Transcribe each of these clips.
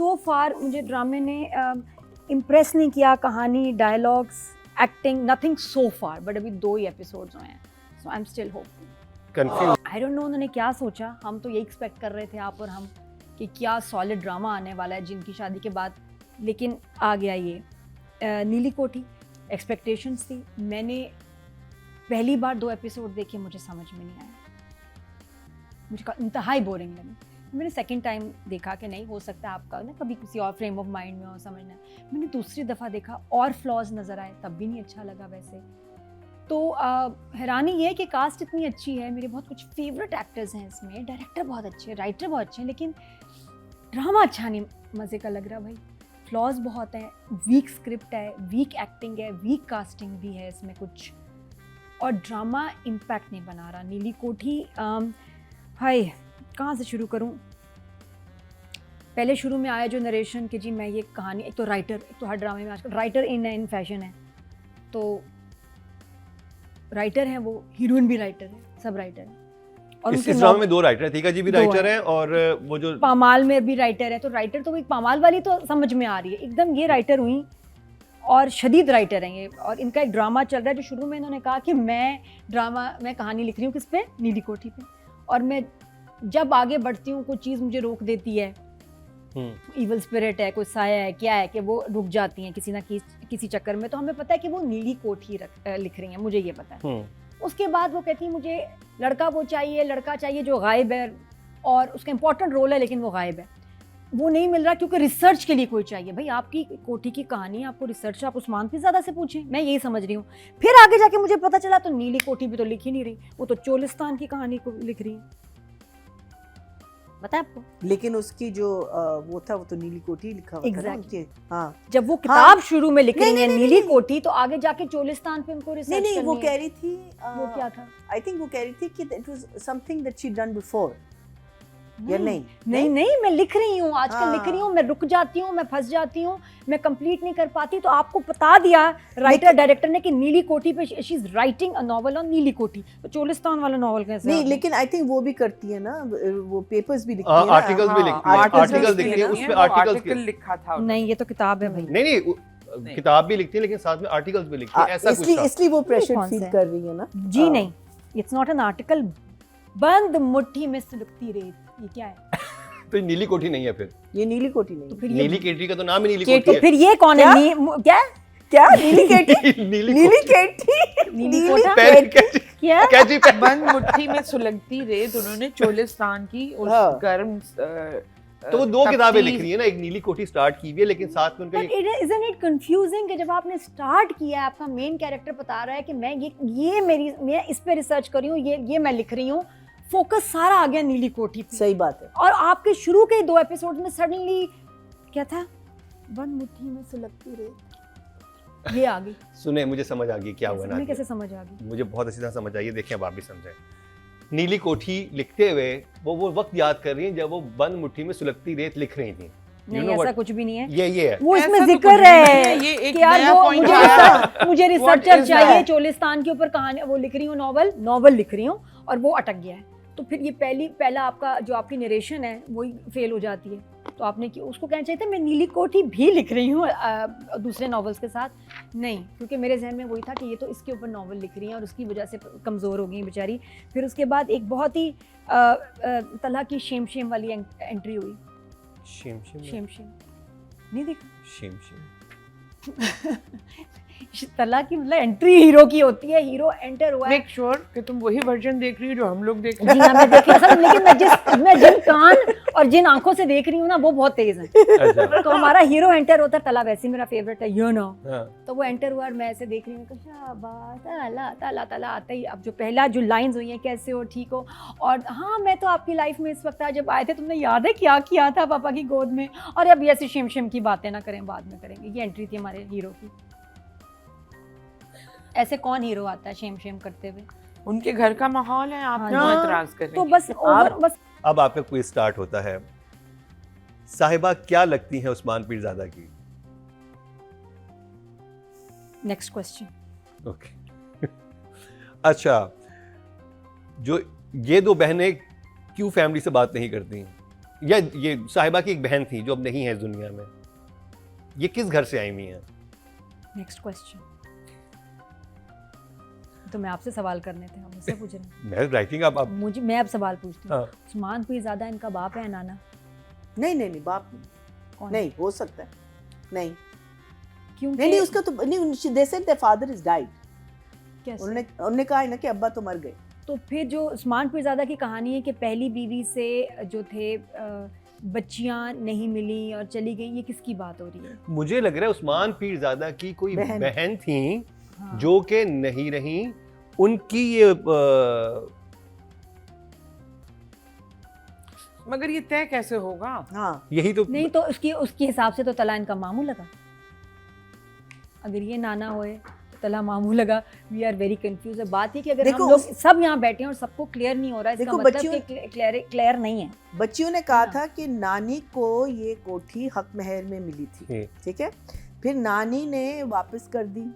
सो फार मुझे ड्रामे ने इम्प्रेस नहीं किया, कहानी, dialogues, acting, nothing so far, but अभी 2 ही एपिसोड्स हुए हैं, so I am still hopeful. Confuse I don't know उन्होंने क्या सोचा, हम तो ये एक्सपेक्ट कर रहे थे आप और हम कि क्या सॉलिड ड्रामा आने वाला है जिनकी शादी के बाद, लेकिन आ गया ये नीली कोठी। एक्सपेक्टेशंस थी, मैंने पहली बार 2 एपिसोड देखे, मुझे समझ में नहीं आया, मुझे इंतहाई बोरिंग लगी। मैंने सेकंड टाइम देखा कि नहीं हो सकता आपका ना कभी किसी और फ्रेम ऑफ माइंड में हो, समझना है। मैंने दूसरी दफ़ा देखा और फ्लॉज नज़र आए, तब भी नहीं अच्छा लगा वैसे। तो हैरानी ये है कि कास्ट इतनी अच्छी है, मेरे बहुत कुछ फेवरेट एक्टर्स हैं इसमें, डायरेक्टर बहुत अच्छे हैं, राइटर बहुत अच्छे हैं, लेकिन ड्रामा अच्छा नहीं मज़े का लग रहा भाई। फ्लॉज बहुत हैं, वीक स्क्रिप्ट है, वीक एक्टिंग है, वीक कास्टिंग भी है इसमें कुछ, और ड्रामा इम्पैक्ट नहीं बना रहा। नीली कोठी हाय कहाँ से शुरू करूँ? पहले शुरू में आया जो नरेशन कि जी मैं ये कहानी, एक तो राइटर, एक तो हर ड्रामे में आजकल राइटर इन फैशन है, तो राइटर हैं वो, हीरोइन भी राइटर है, सब राइटर हैं। और इस ड्रामे में 2 राइटर हैं, ठीका जी भी राइटर हैं और वो जो पामाल में भी राइटर है, तो राइटर तो एक पामाल वाली तो समझ में आ रही है, एकदम ये राइटर हुई और शदीद राइटर हैं ये। और इनका एक ड्रामा चल रहा है जो शुरू में इन्होंने कहा कि मैं कहानी लिख रही हूँ किस पे, नीली कोठी पे, और मैं जब आगे बढ़ती हूँ कोई चीज़ मुझे रोक देती है, इवल स्पिरिट है, कोई साया है, क्या है कि वो रुक जाती हैं किसी ना किसी चक्कर में। तो हमें पता है कि वो नीली कोठी लिख रही हैं, मुझे ये पता है। उसके बाद वो कहती है मुझे लड़का चाहिए जो गायब है, और उसका इंपॉर्टेंट रोल है लेकिन वो गायब है, वो नहीं मिल रहा क्योंकि रिसर्च के लिए कोई चाहिए। भाई आपकी कोठी की कहानी, आपको रिसर्च आप उस्मान पिज़ादा से पूछें, मैं यही समझ रही हूँ। फिर आगे जाके मुझे पता चला तो नीली कोठी भी तो लिख ही नहीं रही, वो तो चोलिस्तान की कहानी को लिख रही है, बताए आपको। लेकिन उसकी जो वो था वो तो नीली कोठी लिखा हुआ था ना उनके। हाँ, जब वो किताब शुरू में लिख रही है नीली कोठी, तो आगे जाके चोलिस्तान पे उनको रिसर्च नहीं वो कह रही थी, वो क्या था, आई थिंक वो कह रही थी कि it was something that she done before. या नहीं मैं लिख रही हूँ आजकल, लिख रही हूँ, मैं रुक जाती हूँ, मैं फंस जाती हूँ, मैं कंप्लीट नहीं कर पाती। तो आपको बता दिया राइटर डायरेक्टर ने कि नीली कोठी पे she is writing a novel on नीली कोठी, तो चोलिस्तान वाला नॉवल कैसे? नहीं, लेकिन आई थिंक वो भी करती है ना, वो पेपर्स भी लिखती है, आर्टिकल्स भी लिखती है, आर्टिकल्स लिखती है, उसमें आर्टिकल लिखा था। नहीं ये तो किताब है भाई। नहीं किताब भी लिखती है लेकिन साथ में आर्टिकल्स भी लिखती है, ऐसा कुछ था। इसलिए वो प्रेशर फील कर रही है ना जी। नहीं, इट्स नॉट एन आर्टिकल। बंद मुट्ठी में सुलगती रेत, ये क्या है? तो नीली कोठी नहीं है फिर, ये नीली कोठी नहीं, तो फिर नीली कोठी का तो नाम ही नीली कोठी तो है। फिर ये कौन है? क्या नीली केटी? नीली केटी, नीली कोठा क्या? कैची बंद मुट्ठी में सुलगती रेत, उन्होंने चोलिस्तान की उस गर्म तो वो 2 किताबें लिख रही है ना, एक नीली कोठी स्टार्ट की हुई है लेकिन साथ में उनका isn't it confusing कि जब आपने स्टार्ट किया है, आपका मेन कैरेक्टर बता रहा है कि मैं इस पे रिसर्च कर रही हूँ, ये मैं लिख रही हूँ, फोकस सारा आ गया नीली कोठी पे। सही बात है। और आपके शुरू के 2 एपिसोड में सडनली क्या था, बंद मुट्ठी में सुलगती रेत, ये आ गई। सुने मुझे समझ आ गई क्या हुआ ना, कैसे समझ आ गई? मुझे बहुत अच्छी तरह समझ आई है, देखिए अब आप भी समझे। नीली कोठी लिखते हुए वो वक्त याद कर रही हैं जब वो बंद मुट्ठी में सुलगती रेत लिख रही थी। नहीं ऐसा कुछ भी नहीं है, ये है वो इसमें जिक्र है ये एक कि यार नया वो पॉइंट मुझे रिसर्चर चाहिए, चोलिस्तान के ऊपर कहानी वो लिख रही हूँ, नॉवल लिख रही हूँ, और वो अटक गया है। तो फिर ये पहला आपका जो आपकी नरेशन है वही फेल हो जाती है। तो आपने उसको कहना चाहिए था मैं नीली कोठी भी लिख रही हूँ दूसरे नॉवेल्स के साथ, नहीं, क्योंकि मेरे जहन में वही था कि ये तो इसके ऊपर नॉवल लिख रही हैं और उसकी वजह से कमज़ोर हो गई बेचारी। फिर उसके बाद एक बहुत ही तलहा की शेम वाली एंट्री हुई। शेम नहीं देखा? शेम तला की मतलब एंट्री हीरो की होती है, हीरो एंटर हुआ है। मेक श्योर कि तुम वही वर्जन देख रही हो जो हम लोग देख रहे हैं। जी हाँ मैं देख रही हूँ, लेकिन मैं जिन कान और जिन आंखों से देख रही हूँ ना वो बहुत तेज है। तो हमारा हीरो एंटर होता है, तला वैसे मेरा फेवरेट है, यू नो। तो वो एंटर हुआ और मैं ऐसे देख रही हूँ, शाबाश तला तला तला आता ही। अब जो पहला जो लाइंस हुई हैं, कैसे हो, ठीक हो, और हाँ मैं तो आपकी लाइफ में इस वक्त जब आए थे तुमने याद है क्या किया था पापा की गोद में, और अब ऐसी शेम की बातें ना करें, बाद में करेंगे। ये एंट्री थी हमारे हीरो की। ऐसे कौन हीरो आता है शेम करते हुए? उनके घर का माहौल है, आप क्यों एतराज कर रहे हैं? तो बस अब आपका क्विज स्टार्ट होता है। साहिबा क्या लगती है उस्मान पीरजादा की? Next question. ओके अच्छा, जो ये 2 बहनें क्यों फैमिली से बात नहीं करती? या ये साहिबा की एक बहन थी जो अब नहीं है इस दुनिया में, ये किस घर से आई हुई है? Next question. तो मैं आपसे सवाल करने थे, हम मुझसे पूछ रहे हैं। मैं राइटिंग आप मैं अब सवाल पूछती हूँ। हाँ। उस्मान पीरज़ादा इनका बाप है नाना? नहीं बाप कौन? नहीं हो सकता है, नहीं क्योंकि नहीं उसका तो नहीं, they said their father is died. कैसे? उन्होंने कहा है ना कि अब्बा तो मर गए। तो फिर जो उस्मान पीरज़ादा की कहानी है कि पहली बीवी से जो थे बच्चियां नहीं मिली और चली गई, ये किसकी बात हो रही है? मुझे लग रहा है उस्मान पीरज़ादा की कोई बहन थी हाँ। जो कि नहीं रही, उनकी ये मगर ये तय कैसे होगा? हाँ यही तो नहीं तो उसके हिसाब से तो तला इनका मामू लगा। अगर ये नाना होए तो तला मामू लगा। We are very confuse. बात है कि अगर देखो हम लोग सब यहाँ बैठे हैं और सबको क्लियर नहीं हो रहा है, इसका देखो मतलब कि क्लियर नहीं है। बच्चियों ने कहा हाँ। था कि नानी को ये कोठी हक महर में मिली थी, ठीक है। फिर नानी ने वापस कर दी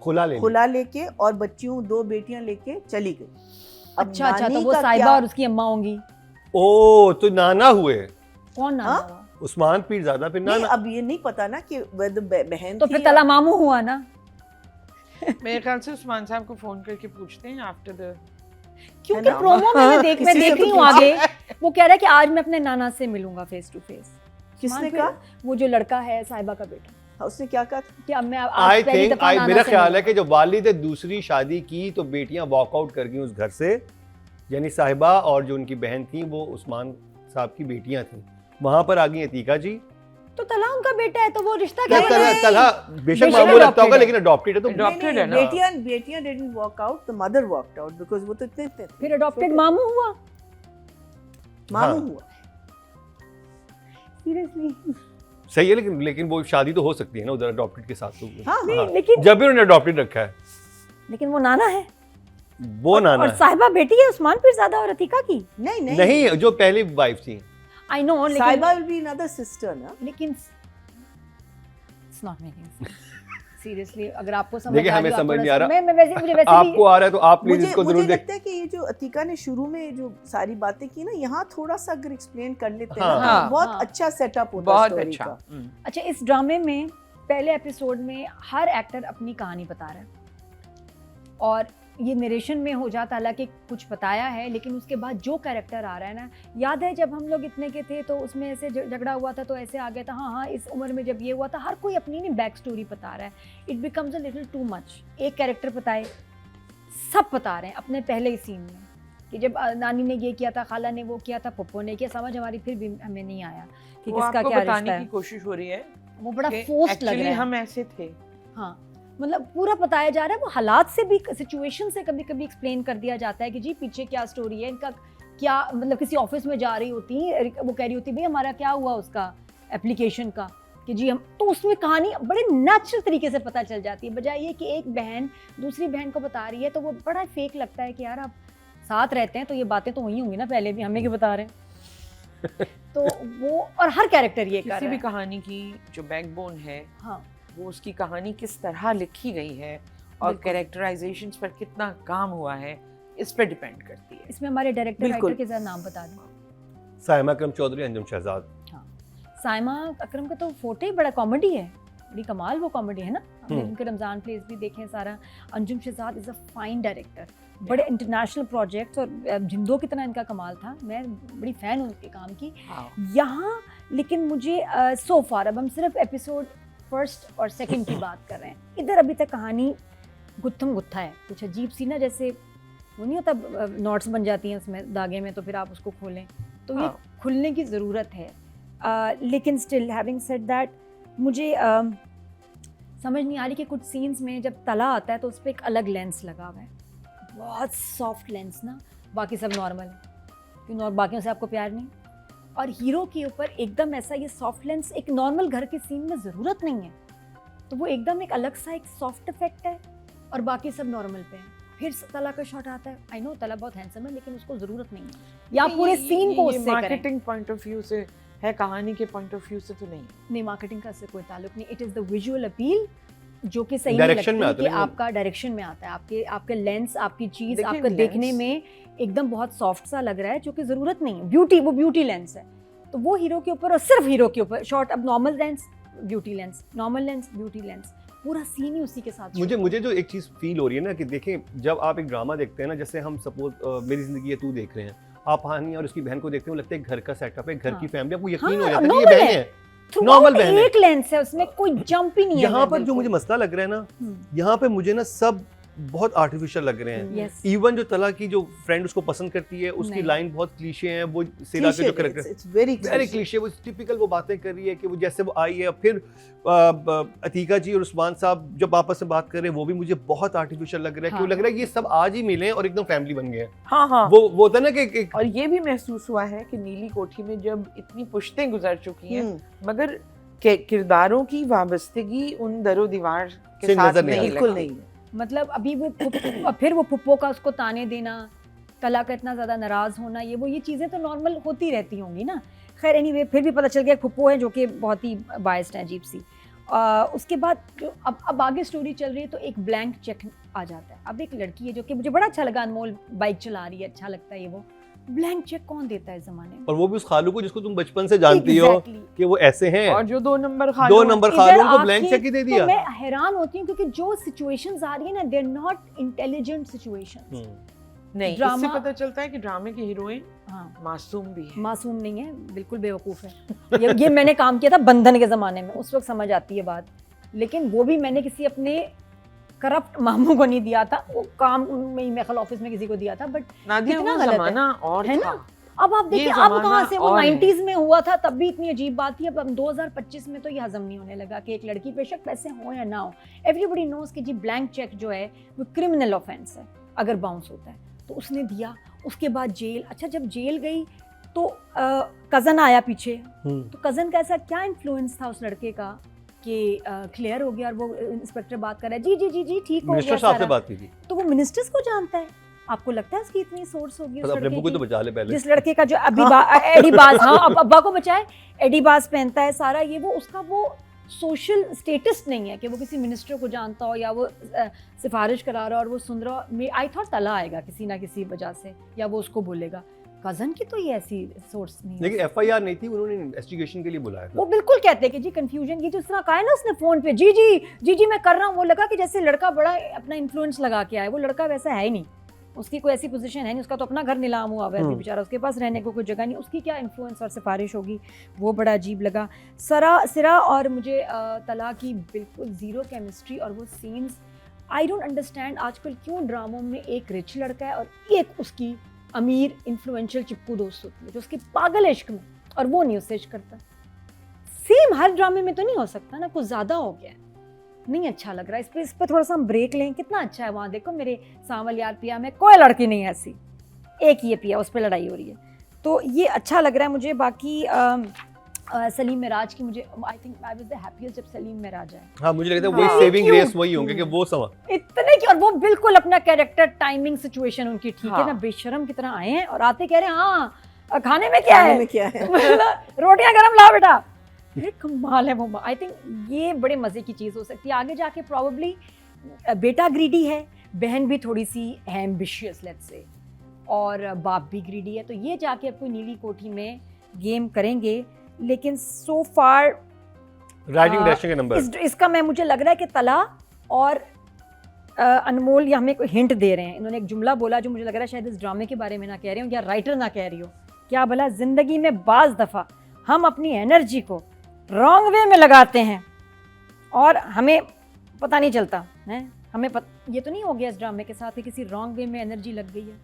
खुला लेके, और बच्चियों 2 बेटियां लेके चली गई। अब अच्छा नानी तो वो का साहिबा क्या- और उसकी अम्मा होंगी। ओ तो नाना हुए कौन नाना हाँ? हुआ? उस्मान पीरज़ादा, फिर नहीं, नाना। अब ये नहीं पता ना कि बहन तो थी फिर या- तला मामू हुआ ना। मेरे ख्याल से उस्मान साहब को फोन करके पूछते हैं आफ्टर द क्योंकि ना? प्रोमो में मैं देख किसी से रही हूँ तो आगे, वो कह रहा है कि आज मैं अपने नाना से मिलूंगा फेस टू फेस। किसने कहा? वो जो लड़का है साहिबा का बेटा, हाँ, उसने क्या कहा था? कि अब मैं आई आज पहली थिंक दफा नाना मेरा से ख्याल है मिलूंगा। कि जब वालिद ने दूसरी शादी की तो बेटियां वॉकआउट कर गई उस घर से, यानी साहिबा और जो उनकी बहन थी वो उस्मान साहब की बेटियां थी, वहां पर आ गई अतीका जी। तो तला उनका बेटा है तो वो रिश्ता क्या है? तलहा बेशक बेशक मामू लगता adopted होगा है। लेकिन अडॉप्टेड है तो Adopted है ना। बेटियां didn't walk out, the mother walked out because वो तो इतने थे। फिर अडॉप्टेड मामू हुआ। मामू हाँ। हुआ। सीरियसली? सही है, लेकिन वो शादी तो हो सकती है ना उधर अडॉप्टेड के साथ तो। हाँ, नहीं हाँ। लेकिन जब भी उन्होंने अडॉप्टेड रखा है लेकिन वो नाना है। वो नाना और है। साहिबा बेटी है उस्मान पीरज़ादा और अतीका की। नहीं नहीं जो पहली वाइफ थी। आई नो साहिबा विल बी अनदर सिस्टर ना। लेकिन it's not making sense. Seriously अगर आपको समझ देखिए, आ हमें रही हो, आप समझ थोड़ा नहीं आ सा- रहा। मैं वैसे मुझे वैसे आपको भी आ रहा है तो आप प्लीज मुझे इसको मुझे जरूर देख। लगता है कि ये जो अतीका ने शुरू में जो सारी बातें की ना, यहाँ थोड़ा सा अगर एक्सप्लेन कर लेते हैं हाँ। ना, हाँ, बहुत हाँ। अच्छा सेटअप होता बहुत स्टोरी अच्छा। का। अच्छा, इस ड्रामे में पहले एपिसोड में हर एक्टर अपनी कहानी बता रहा है और ये नरेशन में हो जाता, हालांकि कुछ बताया है, लेकिन उसके बाद जो कैरेक्टर आ रहा है ना, याद है जब हम लोग इतने के थे तो उसमें ऐसे झगड़ा हुआ था तो ऐसे आ गया था, हाँ इस उम्र में जब ये हुआ था, हर कोई अपनी बैक स्टोरी बता रहा है। It becomes a little too much. एक कैरेक्टर बताए, सब बता रहे हैं अपने पहले ही सीन में कि जब नानी ने ये किया था, खाला ने वो किया था, पप्पो ने किया, समझ हमारी फिर भी हमें नहीं आया कि वो किसका आपको क्या रिश्ता बताने की है। कोशिश हो रही है वो बड़ा कि फोर्स्ड लग actually रहा है। हम ऐसे थे। हाँ, मतलब पूरा बताया जा रहा है, वो हालात से भी, सिचुएशन से कभी कभी एक्सप्लेन कर दिया जाता है कि जी पीछे क्या स्टोरी है इनका, क्या मतलब किसी ऑफिस में जा रही होती है, वो कह रही होती भाई हमारा क्या हुआ उसका एप्लीकेशन का, कि जी हम, तो उसमें कहानी बड़े नेचुरल तरीके से पता चल जाती है, बजाय ये कि एक बहन दूसरी बहन को बता रही है तो वो बड़ा फेक लगता है कि यार आप साथ रहते हैं तो ये बातें तो वही होंगी ना, पहले भी हमें क्यों बता रहे हैं। तो वो, और हर कैरेक्टर ये कर किसी रहा भी है। कहानी की जो बैकबोन है, हाँ, वो उसकी कहानी किस तरह लिखी गई है और बिल्कुल। कैरेक्टराइजेशंस पर कितना काम हुआ है, इस पर डिपेंड करती है। इसमें हमारे डायरेक्टर बिल्कुल। राइटर के जरा नाम बता दें। साइमा अकरम चौधरी, अंजुम शहजाद। साइमा अकरम का तो फोटे ही बड़ा कॉमेडी है, बड़ी कमाल वो कॉमेडी है ना। हमने हम्म। उनके रमजान प्लेस भी देखे सारा। Anjum Shahzad is a fine director, बड़े इंटरनेशनल प्रोजेक्ट्स, और जिंदो कितना इनका कमाल था, मैं बड़ी फ़ैन हूँ उनके काम की। यहाँ लेकिन मुझे सो फार, अब हम सिर्फ एपिसोड फर्स्ट और सेकंड की बात कर रहे हैं, इधर अभी तक कहानी गुत्थम गुत्था है, कुछ अजीब सी ना, जैसे वो नहीं होता नॉट्स बन जाती हैं उसमें धागे में, तो फिर आप उसको खोलें, तो ये हाँ। खुलने की ज़रूरत है। लेकिन स्टिल हैविंग सेड दैट, मुझे समझ नहीं आ रही कि कुछ सीन्स में जब तला आता है तो उस पर एक अलग लेंस लगा हुआ है, बहुत सॉफ्ट लेंस ना, बाकी सब नॉर्मल है, क्यों और बाकियों से आपको प्यार नहीं, और हीरो के ऊपर एकदम ऐसा ये सॉफ्ट लेंस एक नॉर्मल घर के सीन में ज़रूरत नहीं है, तो वो एकदम एक अलग सा एक सॉफ्ट इफेक्ट है और बाकी सब नॉर्मल पे है। फिर तला का शॉट आता है, आई नो तला बहुत हैंडसम है लेकिन उसको ज़रूरत नहीं है, या पूरे सीन को उससे करें। मार्केटिंग पॉइंट ऑफ व्यू से है, कहानी के पॉइंट ऑफ व्यू से तो नहीं। नहीं, मार्केटिंग का इससे कोई ताल्लुक नहीं, it is the visual appeal जो कि सही नहीं Direction में लगती, आता कि है ना। आपका डायरेक्शन में आता है, आपके लेंस, आपकी चीज़ देखिए, आपका देखने lens- में एकदम बहुत सॉफ्ट सा लग रहा है, जो कि ज़रूरत नहीं है, ब्यूटी, वो ब्यूटी लेंस है, तो वो हीरो के ऊपर और सिर्फ हीरो के ऊपर शॉट, अब normal lens beauty lens, normal lens beauty lens, पूरा सीन ही उसी के साथ। मुझे जो एक चीज़ फील हो रही है ना कि देखें, जब आप एक ड्रामा देखते हैं ना, जैसे हम सपोज मेरी जिंदगी है तू देख रहे हैं, आप हानि और उसकी बहन को देखते हो, लगता है घर का सेटअप है, घर की फैमिली, आपको यकीन हो जाता है ये बहन है, नॉर्मल बहन है, एक लेंस है उसमें, कोई जंप ही नहीं है। यहाँ पर जो मुझे मसला लग रहा है ना, यहाँ पे मुझे ना सब बहुत आर्टिफिशियल लग रहे हैं। इवन जो तला की जो फ्रेंड उसको पसंद करती है, उसकी लाइन बहुत क्लीशे हैं, वो सिला के जो करेक्टर इट्स वेरी क्लीशे, वो टिपिकल वो बातें कर रही है कि वो जैसे वो आई है, फिर अतीका जी और उस्मान साहब जब आपस में बात कर रहे हैं, वो भी मुझे बहुत आर्टिफिशियल लग रहा है। क्यों लग रहा है ये सब आज ही मिले और एकदम फैमिली बन गए। हाँ वो होता है ना कि और ये भी महसूस हुआ है कि नीली कोठी में जब इतनी पुश्तें गुजर चुकी हैं, मगर किरदारों की वाबस्तगी उन दरो दीवार के साथ बिल्कुल नहीं है। मतलब अभी वो फिर वो पुप्पो का उसको ताने देना, तला का इतना ज़्यादा नाराज़ होना, ये चीज़ें तो नॉर्मल होती रहती होंगी ना। खैर एनीवे, फिर भी पता चल गया पुप्पो है जो कि बहुत ही बायस्ड है, अजीब सी। उसके बाद अब आगे स्टोरी चल रही है तो एक ब्लैंक चेक आ जाता है। अब एक लड़की है जो कि मुझे बड़ा अच्छा लगा, अनमोल बाइक चला रही है, अच्छा लगता है ये। वो ब्लैंक चेक कौन देता है इस जमाने में? और वो भी उस खालू को जिसको तुम बचपन से जानती हो कि वो ऐसे हैं, और जो 2 नंबर खालू को ब्लैंक चेक ही दे दिया। तो मैं हैरान होती हूँ क्योंकि जो सिचुएशंस आ रही है ना, they are not intelligent situations. नहीं, इससे पता चलता है कि ड्रामे की हीरोइन मासूम भी है। मासूम नहीं है, बिल्कुल बेवकूफ़ है। ये मैंने काम किया था बंधन के ज़माने में, उस वक्त समझ आती है बात। लेकिन वो भी मैंने किसी अपने करप्ट मामू को नहीं दिया था, वो काम में मेखल ऑफिस में किसी को दिया था। बट कितना गलत ज़माना और है ना। अब आप देखिए, अब कहाँ से वो 90s में हुआ था, तब भी इतनी अजीब बात थी। अब 2025 में तो ये हजम नहीं होने लगा कि एक लड़की, बेशक पैसे हो या ना हो, एवरीबडी नोज कि जी ब्लैंक चेक जो है वो क्रिमिनल ऑफेंस है अगर बाउंस होता है। तो उसने दिया, उसके बाद जेल। अच्छा, जब जेल गई तो कज़न आया पीछे, तो कज़न का ऐसा क्या इन्फ्लुएंस था उस लड़के का कि क्लियर हो गया। और वो इंस्पेक्टर बात कर रहा है, जी जी जी जी ठीक हो गया, मिनिस्टर साहब से बात की थी। तो वो मिनिस्टर्स को जानता है। आपको लगता है उसकी इतनी सोर्स होगी उस लड़के की? तो बचा ले पहले। जिस लड़के का जो अभी एडी बाज, हाँ अब अब्बा को बचाए, एडी बाज पहनता है सारा, ये वो उसका वो सोशल स्टेटस नहीं है कि वो किसी मिनिस्टर को जानता हो या वो सिफारिश करा रहा और वो सुन रहा। आई थॉट तला आएगा किसी ना किसी वजह से, या वो उसको बोलेगा। कजन की तो ये ऐसी सोर्स नहीं है। लेकिन एफआईआर नहीं थी, उन्होंने इन्वेस्टिगेशन के लिए बुलाया था। वो बिल्कुल कहते हैं कि जी कंफ्यूजन की, जिस तरह कहा है ना उसने फोन पे, जी जी जी जी मैं कर रहा हूँ, वो लगा कि जैसे लड़का बड़ा अपना इन्फ्लुएंस लगा के आया। वो लड़का वैसा है ही नहीं, उसकी कोई ऐसी पोजीशन है नहीं, उसका तो अपना घर नीलाम हुआ हुआ है बेचारा, उसके पास रहने को कोई जगह नहीं, उसकी क्या इन्फ्लुएंस और सिफारिश होगी। वो बड़ा अजीब लगा। सिरा और मुझे तला की बिल्कुल ज़ीरो केमिस्ट्री, और वो सीन्स आई डोंट अंडरस्टैंड आजकल क्यों ड्रामों में एक रिच लड़का है और एक उसकी अमीर इन्फ्लुएंशियल चिपकू दोस्त होती है जो उसकी पागल इश्क में, और वो नहीं उससे इश्क करता। सेम हर ड्रामे में तो नहीं हो सकता ना, कुछ ज़्यादा हो गया है, नहीं अच्छा लग रहा है। इस पे थोड़ा सा हम ब्रेक लें। कितना अच्छा है वहाँ, देखो मेरे सांवल यार पिया में कोई लड़की नहीं है ऐसी, एक ये पिया, उस पर लड़ाई हो रही है, तो ये अच्छा लग रहा है मुझे। बाकी सलीम मिराज की मुझे I think I was the happiest जब सलीम मिराज आए। हाँ, मुझे लगता है वही सेविंग ग्रेस वही होंगे कि वो समा इतने की, और वो बिल्कुल अपना कैरेक्टर, टाइमिंग, सिचुएशन उनकी ठीक है ना, बेशरम की तरह आए हैं और आते कह रहे हैं हाँ खाने में क्या है रोटियां गरम ला बेटा। ये कमाल है वो। आई थिंक ये बड़े मजे की चीज हो सकती है आगे जाके। प्रॉबेबली बेटा ग्रीडी है, बहन भी थोड़ी सी एम्बिशियस लेट्स से, और बाप भी ग्रीडी है, तो ये जाके अपनी नीली कोठी में गेम करेंगे। लेकिन सो फार राइटिंग डायरेक्शन के नंबर इसका मैं मुझे लग रहा है कि तला और अनमोल ये हमें कोई हिंट दे रहे हैं। इन्होंने एक जुमला बोला जो मुझे लग रहा है शायद इस ड्रामे के बारे में ना कह रहे हो या राइटर ना कह रही हो। क्या भला, जिंदगी में बाज दफ़ा हम अपनी एनर्जी को रॉन्ग वे में लगाते हैं और हमें पता नहीं चलता है। हमें ये तो नहीं हो गया इस ड्रामे के साथ कि किसी रॉन्ग वे में एनर्जी लग गई है।